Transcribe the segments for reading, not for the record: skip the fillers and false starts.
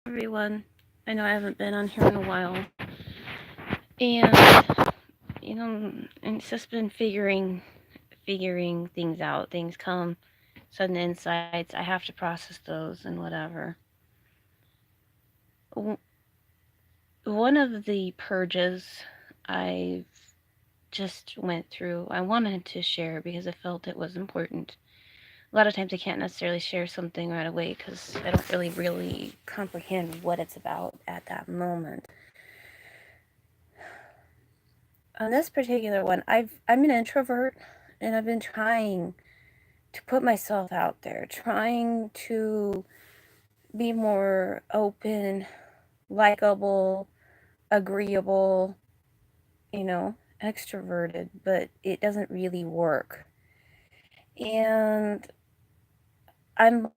everyone. I know I haven't been on here in a while. And it's just been figuring things out. Things come, sudden insights. I have to process those and whatever. One of the purges I just went through, I wanted to share because I felt it was important. A lot of times I can't necessarily share something right away because I don't really comprehend what it's about at that moment. On this particular one, I'm an introvert, and I've been trying to put myself out there, trying to be more open, likable, agreeable, extroverted, but it doesn't really work. And I'm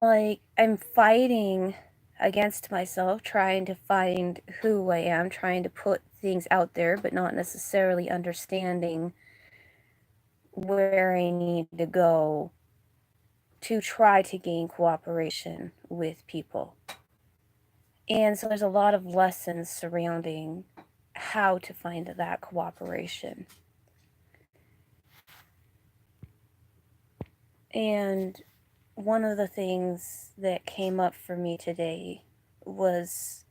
fighting against myself, trying to find who I am, trying to put things out there, but not necessarily understanding where I need to go to try to gain cooperation with people. And so there's a lot of lessons surrounding how to find that cooperation. And one of the things that came up for me today was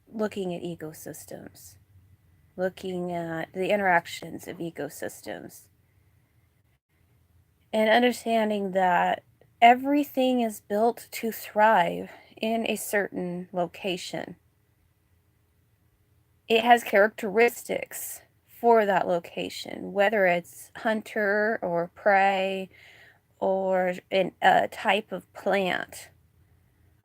looking at ecosystems, looking at the interactions of ecosystems, and understanding that everything is built to thrive in a certain location. It has characteristics for that location, whether it's hunter or prey or a type of plant.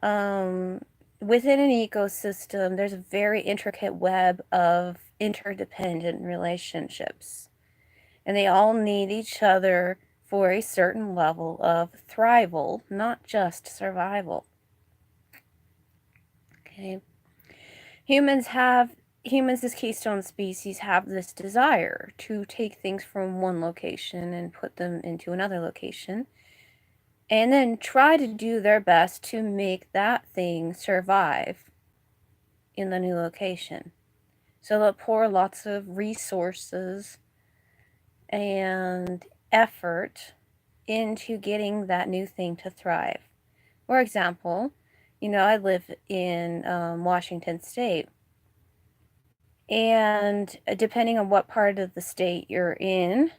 Within an ecosystem, there's a very intricate web of interdependent relationships, and they all need each other for a certain level of thrival, not just survival. Okay. Humans as keystone species have this desire to take things from one location and put them into another location, and then try to do their best to make that thing survive in the new location. So they'll pour lots of resources and effort into getting that new thing to thrive. For example, I live in Washington State. And depending on what part of the state you're in,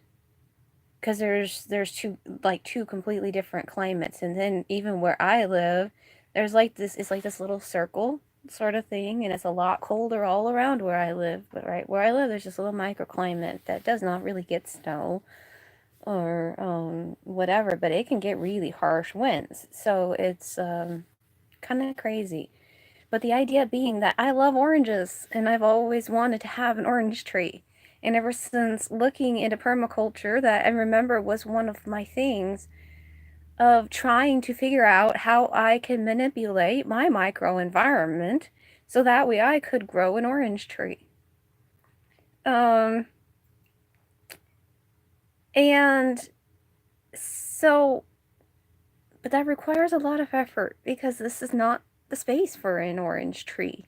because there's two completely different climates, and then even where I live, there's like this it's like this little circle sort of thing, and it's a lot colder all around where I live. But right where I live, there's this little microclimate that does not really get snow or whatever, but it can get really harsh winds. So it's kind of crazy. But the idea being that I love oranges and I've always wanted to have an orange tree. And ever since looking into permaculture, that I remember was one of my things of trying to figure out how I can manipulate my microenvironment so that way I could grow an orange tree. And so, but that requires a lot of effort because this is not the space for an orange tree.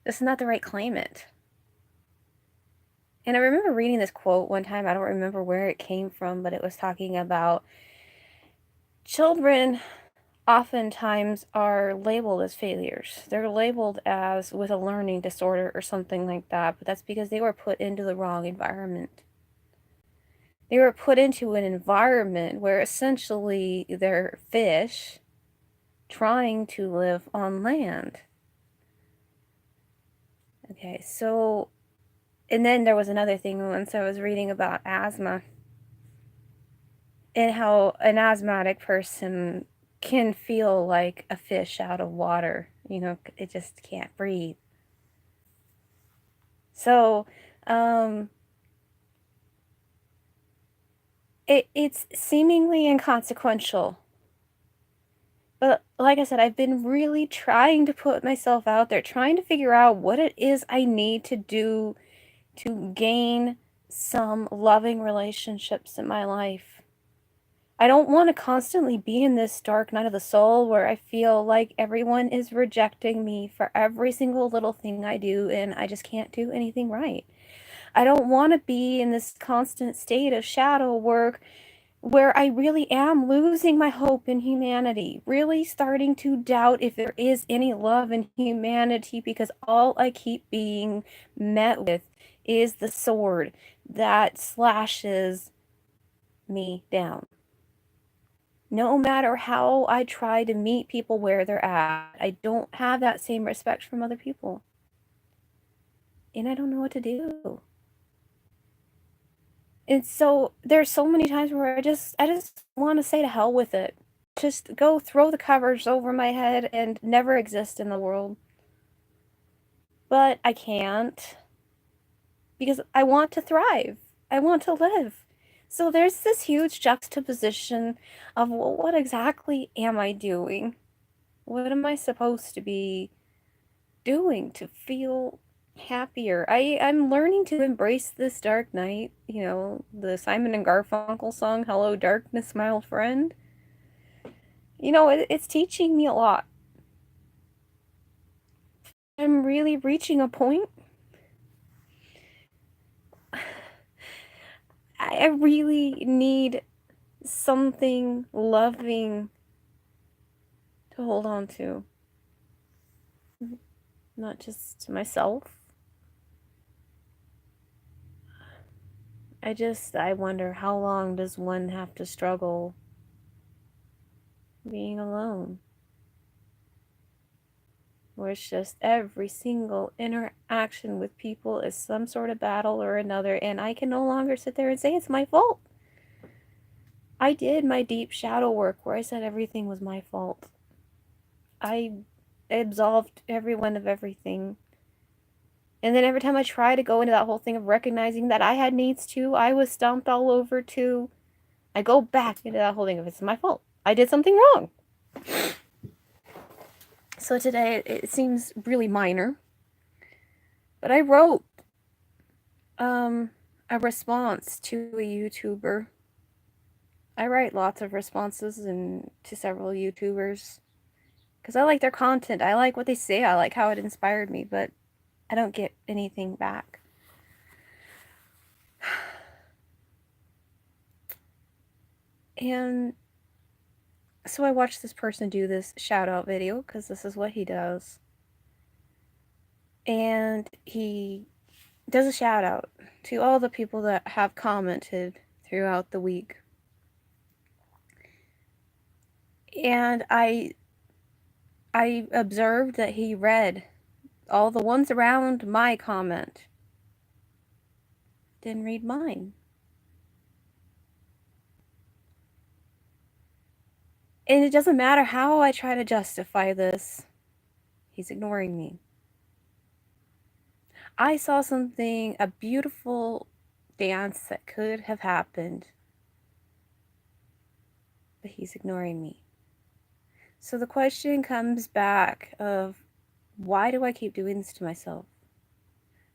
This is not the right climate. And I remember reading this quote one time. I don't remember where it came from, but it was talking about children oftentimes are labeled as failures. They're labeled as with a learning disorder or something like that, but that's because they were put into the wrong environment. They were put into an environment where essentially they're fish trying to live on land. Okay, so, and then there was another thing once I was reading about asthma and how an asthmatic person can feel like a fish out of water. It just can't breathe. So, it's seemingly inconsequential. But like I said, I've been really trying to put myself out there, trying to figure out what it is I need to do to gain some loving relationships in my life. I don't want to constantly be in this dark night of the soul where I feel like everyone is rejecting me for every single little thing I do and I just can't do anything right. I don't want to be in this constant state of shadow work where I really am losing my hope in humanity, really starting to doubt if there is any love in humanity because all I keep being met with is the sword that slashes me down. No matter how I try to meet people where they're at, I don't have that same respect from other people. And I don't know what to do. And so there's so many times where I just want to say to hell with it. Just go throw the covers over my head and never exist in the world. But I can't because I want to thrive. I want to live. So there's this huge juxtaposition of, well, what exactly am I doing? What am I supposed to be doing to feel happier? I'm learning to embrace this dark night, the Simon and Garfunkel song, Hello Darkness, My Old Friend. It's teaching me a lot. I'm really reaching a point. I really need something loving to hold on to. Not just myself. I wonder, how long does one have to struggle being alone? Where it's just every single interaction with people is some sort of battle or another, and I can no longer sit there and say it's my fault. I did my deep shadow work where I said everything was my fault. I absolved everyone of everything. And then every time I try to go into that whole thing of recognizing that I had needs too, I was stomped all over too, I go back into that whole thing of it's my fault. I did something wrong. So today it seems really minor, but I wrote a response to a YouTuber. I write lots of responses to several YouTubers because I like their content. I like what they say. I like how it inspired me, but I don't get anything back. And so I watched this person do this shout out video because this is what he does. And he does a shout out to all the people that have commented throughout the week. And I observed that he read all the ones around my comment. Didn't read mine. And it doesn't matter how I try to justify this, he's ignoring me. I saw something, a beautiful dance that could have happened, but he's ignoring me. So the question comes back of, why do I keep doing this to myself?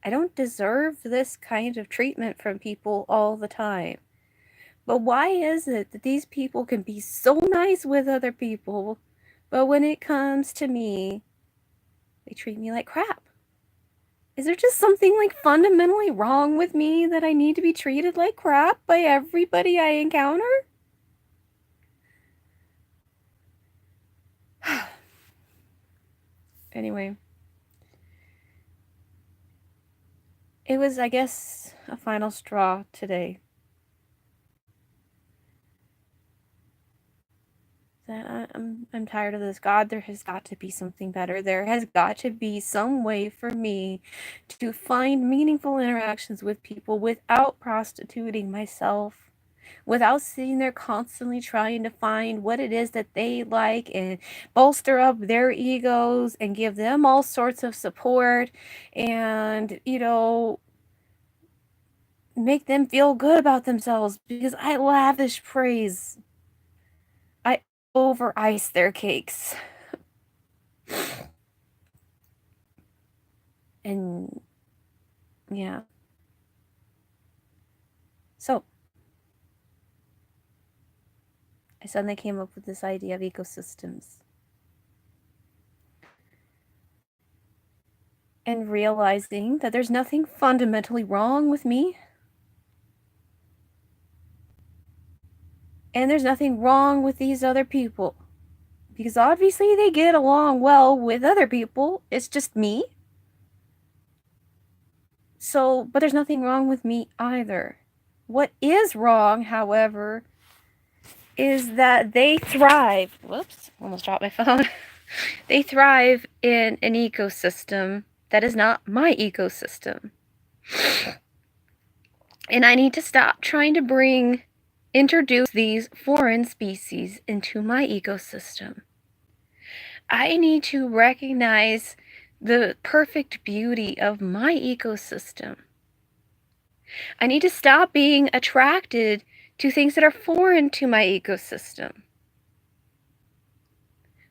I don't deserve this kind of treatment from people all the time. But why is it that these people can be so nice with other people, but when it comes to me, they treat me like crap? Is there just something like fundamentally wrong with me that I need to be treated like crap by everybody I encounter? Anyway, it was, I guess, a final straw today. That I'm tired of this. God, there has got to be something better. There has got to be some way for me to find meaningful interactions with people without prostituting myself, without sitting there constantly trying to find what it is that they like and bolster up their egos and give them all sorts of support and, make them feel good about themselves because I lavish praise. I over ice their cakes. And yeah. So I suddenly came up with this idea of ecosystems. And realizing that there's nothing fundamentally wrong with me. And there's nothing wrong with these other people. Because obviously they get along well with other people. It's just me. So, but there's nothing wrong with me either. What is wrong, however, is that they thrive. Whoops, almost dropped my phone. They thrive in an ecosystem that is not my ecosystem. And I need to stop trying to introduce these foreign species into my ecosystem. I need to recognize the perfect beauty of my ecosystem. I need to stop being attracted to things that are foreign to my ecosystem.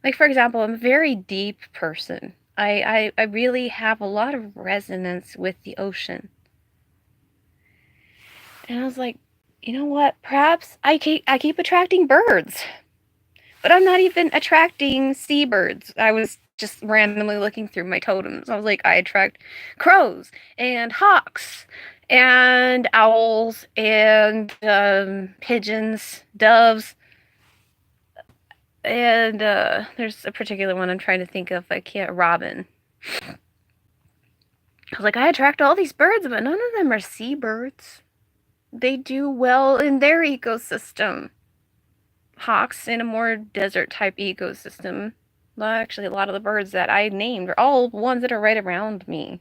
Like, for example, I'm a very deep person. I really have a lot of resonance with the ocean. And I was like, you know what? Perhaps I keep attracting birds. But I'm not even attracting seabirds. I was just randomly looking through my totems. I was like, I attract crows and hawks and owls and pigeons, doves. And there's a particular one I'm trying to think of. I can't. Robin. I was like, I attract all these birds, but none of them are seabirds. They do well in their ecosystem. Hawks in a more desert type ecosystem. Well, actually, a lot of the birds that I named are all ones that are right around me.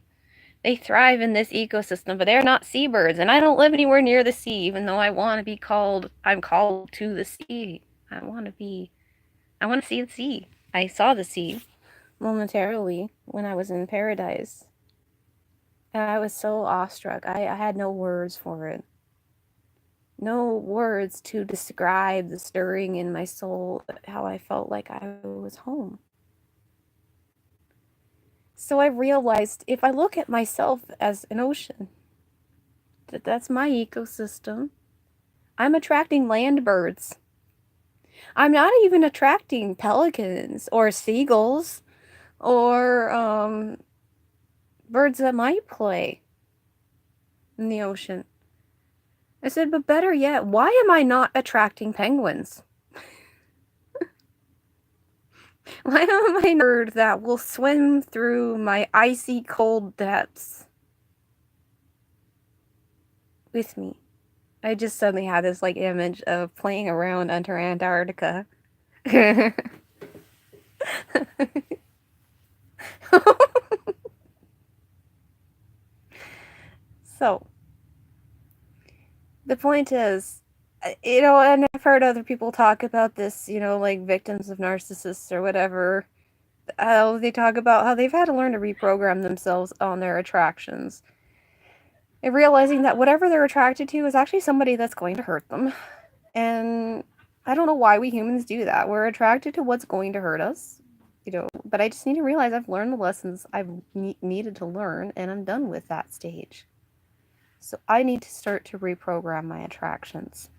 They thrive in this ecosystem, but they're not seabirds, and I don't live anywhere near the sea, even though I'm called to the sea. I want to see the sea. I saw the sea momentarily when I was in paradise. And I was so awestruck. I had no words for it. No words to describe the stirring in my soul, how I felt like I was home. So I realized if I look at myself as an ocean, that's my ecosystem. I'm attracting land birds. I'm not even attracting pelicans or seagulls or birds that might play in the ocean. I said, but better yet, why am I not attracting penguins? Why am I a bird that will swim through my icy cold depths with me? I just suddenly had this like image of playing around under Antarctica. So, the point is, and I've heard other people talk about this, like victims of narcissists or whatever. How they talk about how they've had to learn to reprogram themselves on their attractions. And realizing that whatever they're attracted to is actually somebody that's going to hurt them. And I don't know why we humans do that. We're attracted to what's going to hurt us, but I just need to realize I've learned the lessons I've needed to learn, and I'm done with that stage. So I need to start to reprogram my attractions.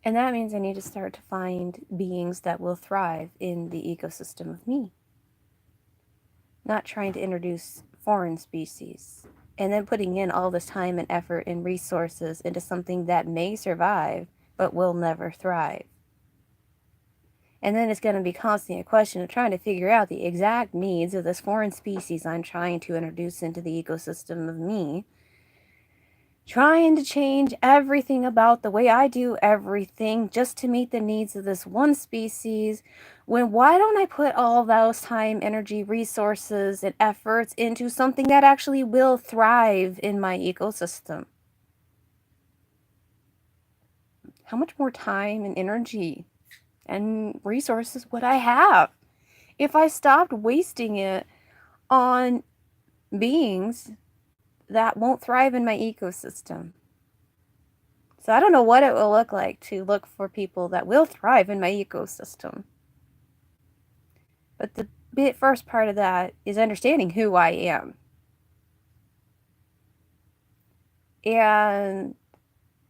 And that means I need to start to find beings that will thrive in the ecosystem of me. Not trying to introduce foreign species and then putting in all this time and effort and resources into something that may survive but will never thrive. And then it's going to be constantly a question of trying to figure out the exact needs of this foreign species I'm trying to introduce into the ecosystem of me. Trying to change everything about the way I do everything just to meet the needs of this one species, when why don't I put all those time, energy, resources, and efforts into something that actually will thrive in my ecosystem? How much more time and energy and resources would I have if I stopped wasting it on beings that won't thrive in my ecosystem? So I don't know what it will look like to look for people that will thrive in my ecosystem. But the first part of that is understanding who I am. And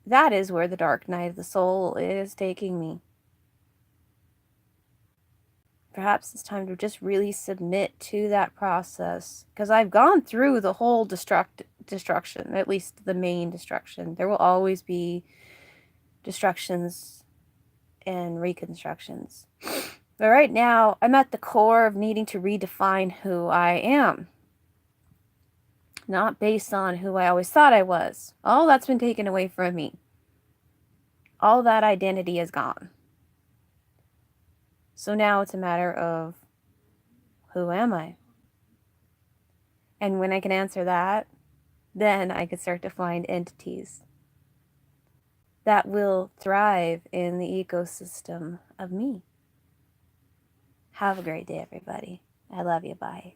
That is where the dark night of the soul is taking me. Perhaps it's time to just really submit to that process, because I've gone through the whole destruction, at least the main destruction. There will always be destructions and reconstructions. But right now, I'm at the core of needing to redefine who I am. Not based on who I always thought I was. All that's been taken away from me. All that identity is gone. So now it's a matter of, who am I? And when I can answer that, then I can start to find entities that will thrive in the ecosystem of me. Have a great day, everybody. I love you. Bye.